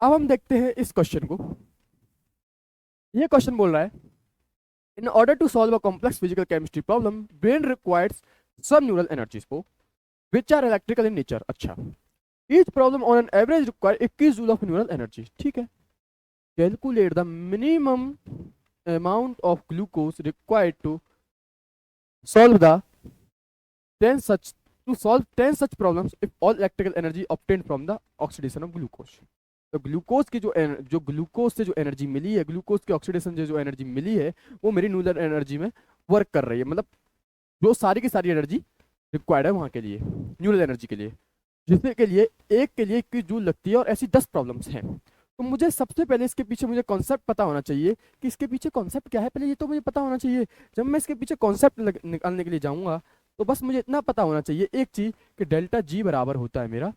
अब हम देखते हैं इस क्वेश्चन को। ये क्वेश्चन बोल रहा है, in order to solve a complex physical chemistry problem brain requires some neural energies को which are electrical in nature. अच्छा, each problem on an average require 21 joule of neural energy. ठीक है, calculate the minimum amount of glucose required to solve the 10 such to solve 10 such problems if all electrical energy obtained from the oxidation of glucose। तो glucose की जो glucose से जो energy मिली है, glucose के oxidation से जो एनर्जी मिली है, वो मेरी न्यूरल एनर्जी में वर्क कर रही है। मतलब जो सारी की सारी एनर्जी रिक्वायर्ड है वहां के लिए, न्यूरल एनर्जी के लिए, जिसके के लिए एक के लिए 21 जूल लगती है, और ऐसी 10 प्रॉब्लम्स हैं। तो मुझे सबसे पहले इसके पीछे मुझे कॉन्सेप्ट पता होना चाहिए कि इसके पीछे कॉन्सेप्ट क्या है, पहले ये तो मुझे पता होना चाहिए। जब मैं इसके पीछे कॉन्सेप्ट निकालने के लिए जाऊंगा तो बस मुझे इतना पता होना चाहिए एक चीज, कि डेल्टा जी बराबर होता है मेरा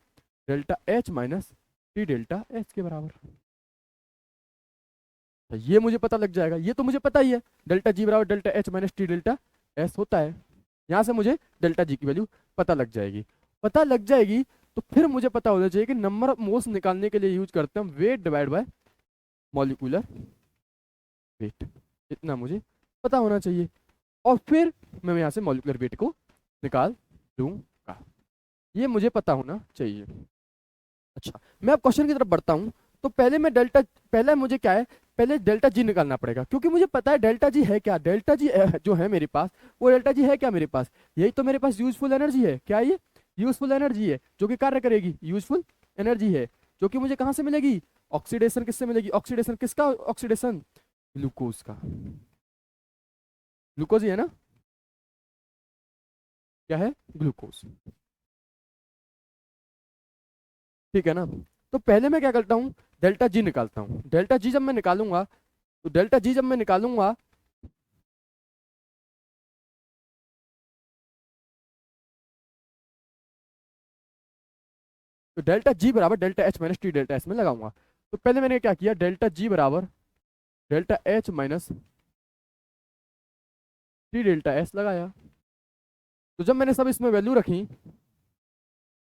delta H minus T delta H के बराबर। तो ये मुझे पता लग जाएगा, ये तो मुझे पता ही है, डेल्टा जी बराबर delta H minus T delta S होता है। यहाँ से मुझे डेल्टा जी की वैल्यू पता लग जाएगी। पता लग जाएगी तो फिर मुझे पता होना चाहिए कि नंबर ऑफ मोल्स निकालने के लिए यूज करते हैं wait divide by molecular wait. इतना मुझे पता होना चाहिए, और फिर मैं यहाँ से मॉलिक्यूलर वेट को निकाल दूंगा। ये मुझे पता होना चाहिए। अच्छा, मैं अब क्वेश्चन की तरफ बढ़ता हूँ। तो पहले मुझे क्या है, पहले डेल्टा जी निकालना पड़ेगा, क्योंकि मुझे पता है डेल्टा जी है क्या। डेल्टा जी जो है मेरे पास, वो डेल्टा जी है क्या मेरे पास, यही तो मेरे पास यूजफुल एनर्जी है। क्या ये यूजफुल एनर्जी है जो कि कार्य करेगी, यूजफुल एनर्जी है जो कि मुझे कहाँ से मिलेगी, ऑक्सीडेशन किससे मिलेगी, ऑक्सीडेशन किसका, ऑक्सीडेशन ग्लूकोज का। ग्लूकोज ही है ना, क्या है, ग्लूकोज। ठीक है ना। तो पहले मैं क्या करता हूँ, डेल्टा जी निकालता हूँ। डेल्टा जी जब मैं निकालूंगा, तो डेल्टा जी जब मैं निकालूंगा, तो डेल्टा जी बराबर delta H minus T delta S में लगाऊंगा। तो पहले मैंने क्या किया, डेल्टा जी बराबर delta H minus T delta S लगाया। तो जब मैंने सब इसमें वैल्यू रखी,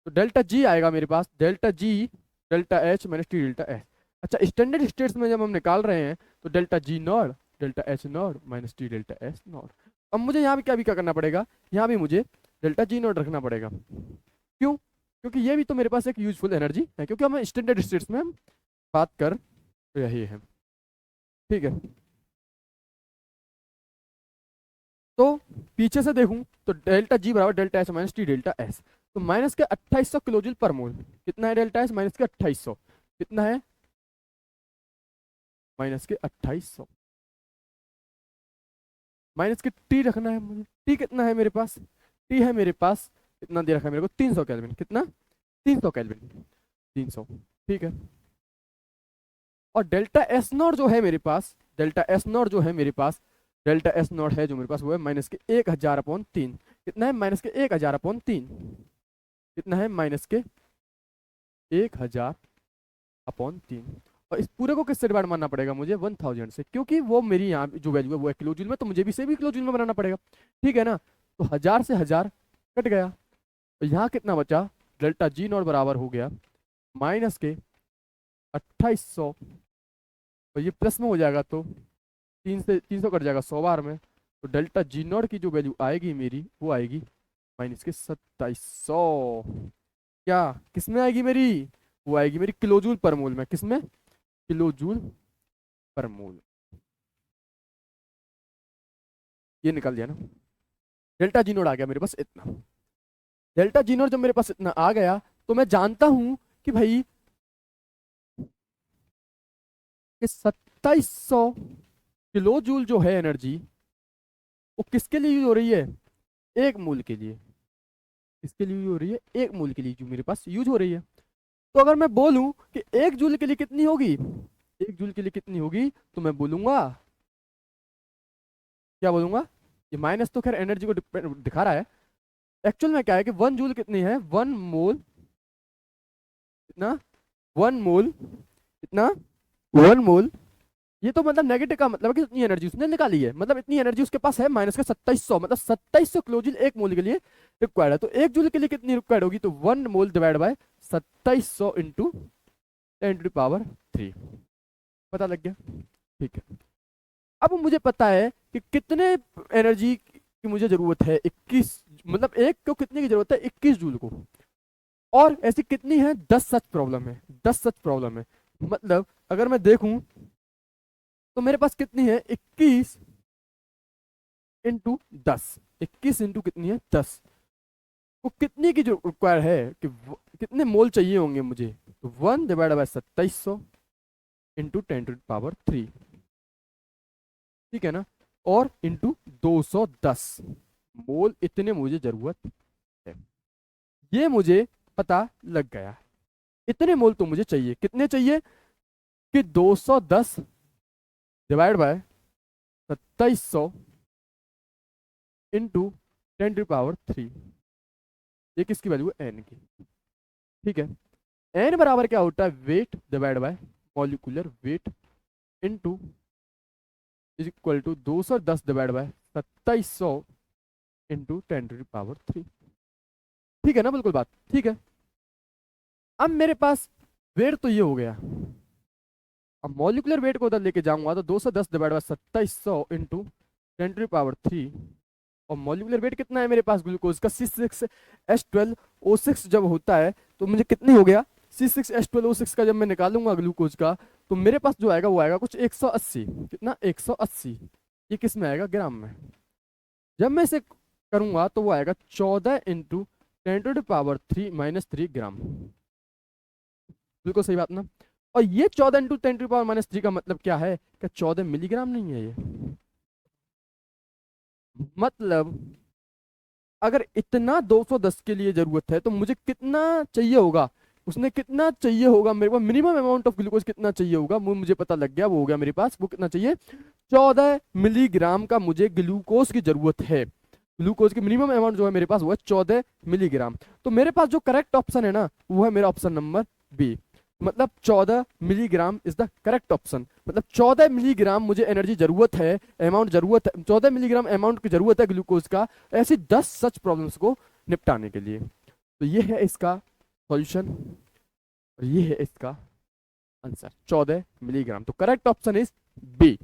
तो डेल्टा जी आएगा मेरे पास, delta G delta H minus T delta S. अच्छा, स्टैंडर्ड स्टेट्स में जब हम निकाल रहे हैं, तो delta G naught delta H naught minus T delta S naught. अब मुझे यहाँ भी क्या करना पड़ेगा, यहाँ भी मुझे डेल्टा जी नॉट रखना पड़ेगा। क्यों, क्योंकि ये भी तो मेरे पास एक यूजफुल एनर्जी है, क्योंकि हम स्टैंडर्ड स्टेट्स में हम बात कर रहे हैं। ठीक है, तो पीछे से देखूं तो डेल्टा जी बराबर delta H minus T delta S. तो माइनस के 2800 किलोजूल पर मोल, कितना है डेल्टा एस, माइनस के 2800, कितना है, माइनस के 2800, माइनस के टी रखना है मुझे। टी कितना है मेरे पास, टी है मेरे पास, कितना दे रखा है मेरे को, 300 केल्विन। कितना, 300 केल्विन, 300। ठीक है, और डेल्टा एस नॉट जो है मेरे पास, डेल्टा एस नॉट जो है मेरे पास, डेल्टा एस नॉट है जो मेरे पास, वो है माइनस के 1000/3। कितना है, माइनस के 1000/3। कितना है, माइनस के 1000/3। और इस पूरे को किससे डिवाइड मानना पड़ेगा मुझे, 1000 से, क्योंकि वो मेरी यहाँ जो वैल्यू है वो है किलो जूल में, तो मुझे भी से भी किलो जूल में बनाना पड़ेगा। ठीक है ना। तो 1000 से 1000 कट गया, तो यहाँ कितना बचा, डेल्टा जी नॉट बराबर हो गया माइनस के 2800, और ये प्लस में हो जाएगा, तो 300 कट जाएगा 100 बार में। तो डेल्टा जी नॉट की जो वैल्यू आएगी मेरी, वो आएगी माइनस के 2700। क्या किस में आएगी मेरी, वो आएगी मेरी किलो जूल पर मोल में। किस में, किलो जूल पर मोल। ये निकल दिया ना, डेल्टा जी नोड आ गया मेरे पास इतना। डेल्टा जी नोड जब मेरे पास इतना आ गया, तो मैं जानता हूं कि भाई कि 2700 किलो जूल जो है एनर्जी, वो किसके लिए यूज हो रही है, एक मूल के लिए। किसके लिए यूज हो रही है, एक मूल के लिए जो मेरे पास यूज हो रही है। तो अगर मैं बोलूं कि एक जूल के लिए कितनी होगी, एक जूल के लिए कितनी होगी, तो मैं बोलूंगा, क्या बोलूंगा, ये माइनस तो खैर एनर्जी को दिखा रहा है, एक्चुअल में क्या है कि 1 जूल कितनी है, 1 मोल, कितना, 1 मोल, कितना, 1 मोल। ये तो मतलब नेगेटिव का मतलब है कि इतनी एनर्जी उसने निकाली है, मतलब इतनी एनर्जी उसके पास है, माइनस का 2700, मतलब 2700 किलोजूल एक मोल के लिए रिक्वायर्ड है। तो एक जूल के लिए कितनी रिक्वायर्ड होगी, तो 1 मोल डिवाइड बाय 2700 इंटू 10⁻³ पता लग गया। ठीक है, अब मुझे पता है कि कितने एनर्जी की मुझे जरूरत है, 21, मतलब एक को कितने की जरूरत है, 21 जूल को। और ऐसी कितनी है, 10 सच प्रॉब्लम है, 10 सच प्रॉब्लम है। मतलब अगर मैं देखूं तो मेरे पास कितनी है, 21 इंटू 10, 21 इंटू कितनी है, 10। वो कितनी की जो रिक्वायर है कि कितने मोल चाहिए होंगे मुझे, तो 1/2700 इंटू 10⁻³ ठीक है ना, और इंटू 210 मोल, इतने मुझे जरूरत है। ये मुझे पता लग गया, इतने मोल तो मुझे चाहिए। कितने चाहिए कि 210 डिवाइड बाय 2700 इंटू 10⁻³। ये किसकी वैल्यू है, एन की। ठीक है, एन बराबर क्या होता है, weight divide by molecular weight into is equal to 210 divide by 2700 into 10⁻³। ठीक है ना, बिल्कुल बात ठीक है। अब मेरे पास वेट तो ये हो गया, अब मॉलिक्यूलर वेट को उधर लेके जाऊंगा तो 210 डिवाइड बाय 2700 इंटू 10⁻³ और मॉलिक्यूलर वेट कितना है मेरे पास ग्लूकोज का, C6H12O6 जब होता है तो मुझे कितनी हो गया, C6H12O6 का जब मैं निकालूंगा ग्लूकोज का तो मेरे पास जो आएगा वो आएगा कुछ 180, कितना 180, ये किस में आएगा, ग्राम में। जब मैं इसे करूंगा तो वो आएगा 14 इंटू 10⁻³ - 3 ग्राम। बिल्कुल सही बात ना। और ये 14 इंटू 10⁻³ का मतलब क्या है, क्या 14 मिलीग्राम नहीं है ये, मतलब अगर इतना 210 के लिए जरूरत है तो मुझे कितना चाहिए होगा, उसने कितना चाहिए होगा मेरे को, मिनिमम अमाउंट ऑफ ग्लूकोज कितना चाहिए होगा वो मुझे पता लग गया, वो हो गया मेरे पास, वो कितना चाहिए, 14 मिलीग्राम का मुझे ग्लूकोज की जरूरत है। ग्लूकोज की मिनिमम अमाउंट जो है मेरे पास वो है 14 मिलीग्राम। तो मेरे पास जो करेक्ट ऑप्शन है ना वो है मेरा ऑप्शन नंबर बी, मतलब 14 milligram is the correct option. मतलब 14 मिलीग्राम मुझे एनर्जी जरूरत है, अमाउंट जरूरत है, 14 मिलीग्राम अमाउंट की जरूरत है ग्लूकोज का ऐसी 10 सच प्रॉब्लम्स को निपटाने के लिए। तो ये है इसका सॉल्यूशन और ये है इसका आंसर, 14 मिलीग्राम। तो करेक्ट ऑप्शन इज बी।